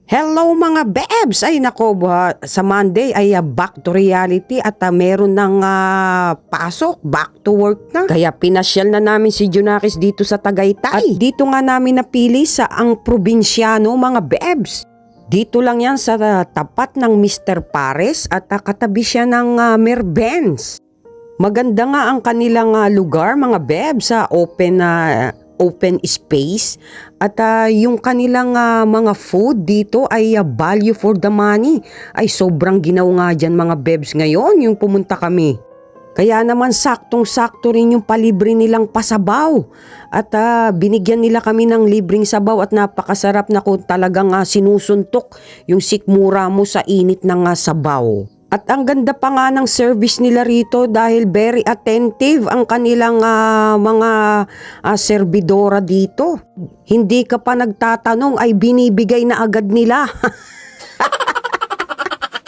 Hello mga Bebs! Ay nako, sa Monday ay back to reality at meron ng pasok, back to work na. Kaya pinasyal na namin si Junakis dito sa Tagaytay. At dito nga namin napili sa ang probinsyano mga Bebs. Dito lang yan sa tapat ng Mr. Pares at katabi siya ng Merbenz. Maganda nga ang kanilang lugar mga Bebs sa open space at yung kanilang mga food dito ay value for the money. Ay sobrang ginaw nga dyan mga Bebs ngayon yung pumunta kami. Kaya naman saktong-sakto rin yung palibre nilang pasabaw. At binigyan nila kami ng libreng sabaw at napakasarap na kung talagang sinusuntok yung sikmura mo sa init ng sabaw. At ang ganda pa nga ng service nila rito dahil very attentive ang kanilang mga servidora dito. Hindi ka pa nagtatanong ay binibigay na agad nila.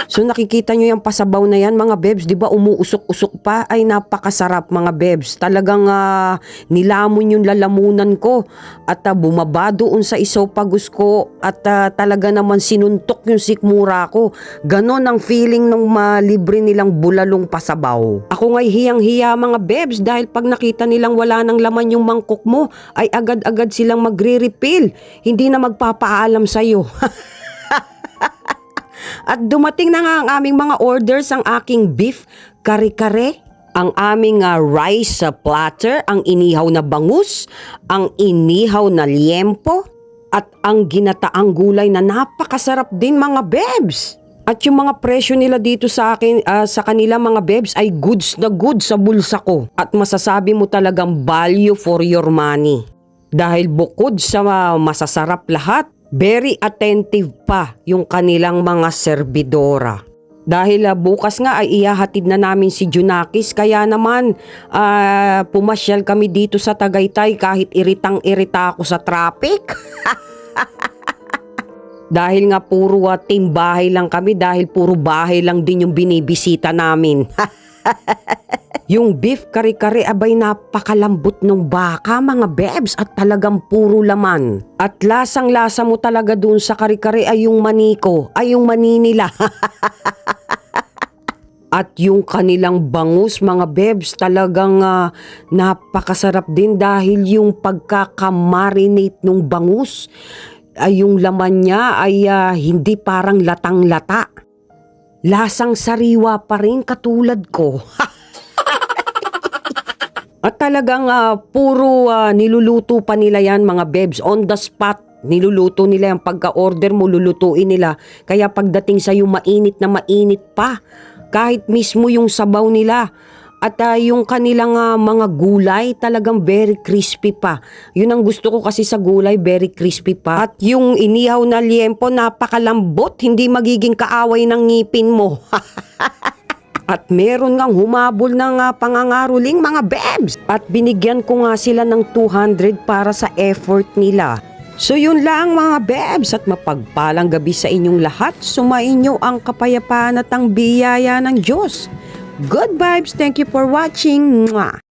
So nakikita nyo yung pasabaw na yan mga Bebs, di ba umuusok-usok pa? Ay napakasarap mga Bebs. Talagang nilamon yung lalamunan ko at bumaba doon sa isopagus ko at talaga naman sinuntok yung sikmura ko. Ganon ang feeling ng libre nilang bulalong pasabaw. Ako nga'y hiyang-hiya mga Bebs dahil pag nakita nilang wala nang laman yung mangkok mo ay agad-agad silang magre-refill. Hindi na magpapaalam sa'yo. At dumating na nga ang aming mga orders, ang aking beef kare-kare, ang aming rice platter, ang inihaw na bangus, ang inihaw na liempo, at ang ginataang gulay na napakasarap din mga Bebs. At yung mga presyo nila dito sa akin, sa kanila mga Bebs ay goods na goods sa bulsa ko. At masasabi mo talagang value for your money. Dahil bukod sa masasarap lahat, very attentive pa yung kanilang mga servidora. Dahil bukas nga ay ihahatid na namin si Junakis kaya naman pumasyal kami dito sa Tagaytay kahit iritang-irita ako sa traffic. Dahil nga puro timbahay lang kami dahil puro bahay lang din yung binibisita namin. Yung beef kare-kare abay napakalambot ng baka mga Bebs at talagang puro laman. At lasang-lasa mo talaga dun sa kare-kare ay yung maniko, ay yung mani nila. At yung kanilang bangus mga Bebs talagang napakasarap din dahil yung pagkakamarinate ng bangus ay yung laman niya ay hindi parang latang-lata. Lasang sariwa pa rin katulad ko. At talagang puro niluluto pa nila yan mga Bebs. On the spot, niluluto nila yung pagka-order mo, lulutuin nila. Kaya pagdating sa'yo mainit na mainit pa. Kahit mismo yung sabaw nila. At yung kanilang mga gulay talagang very crispy pa. Yun ang gusto ko kasi sa gulay, very crispy pa. At yung inihaw na liempo, napakalambot. Hindi magiging kaaway ng ngipin mo. At meron ngang humabol ng pangangaruling mga Bebs. At binigyan ko nga sila ng 200 para sa effort nila. So yun lang mga Bebs at mapagpalang gabi sa inyong lahat. Sumainyo ang kapayapaan at ang biyaya ng Diyos. Good vibes. Thank you for watching. Mwah!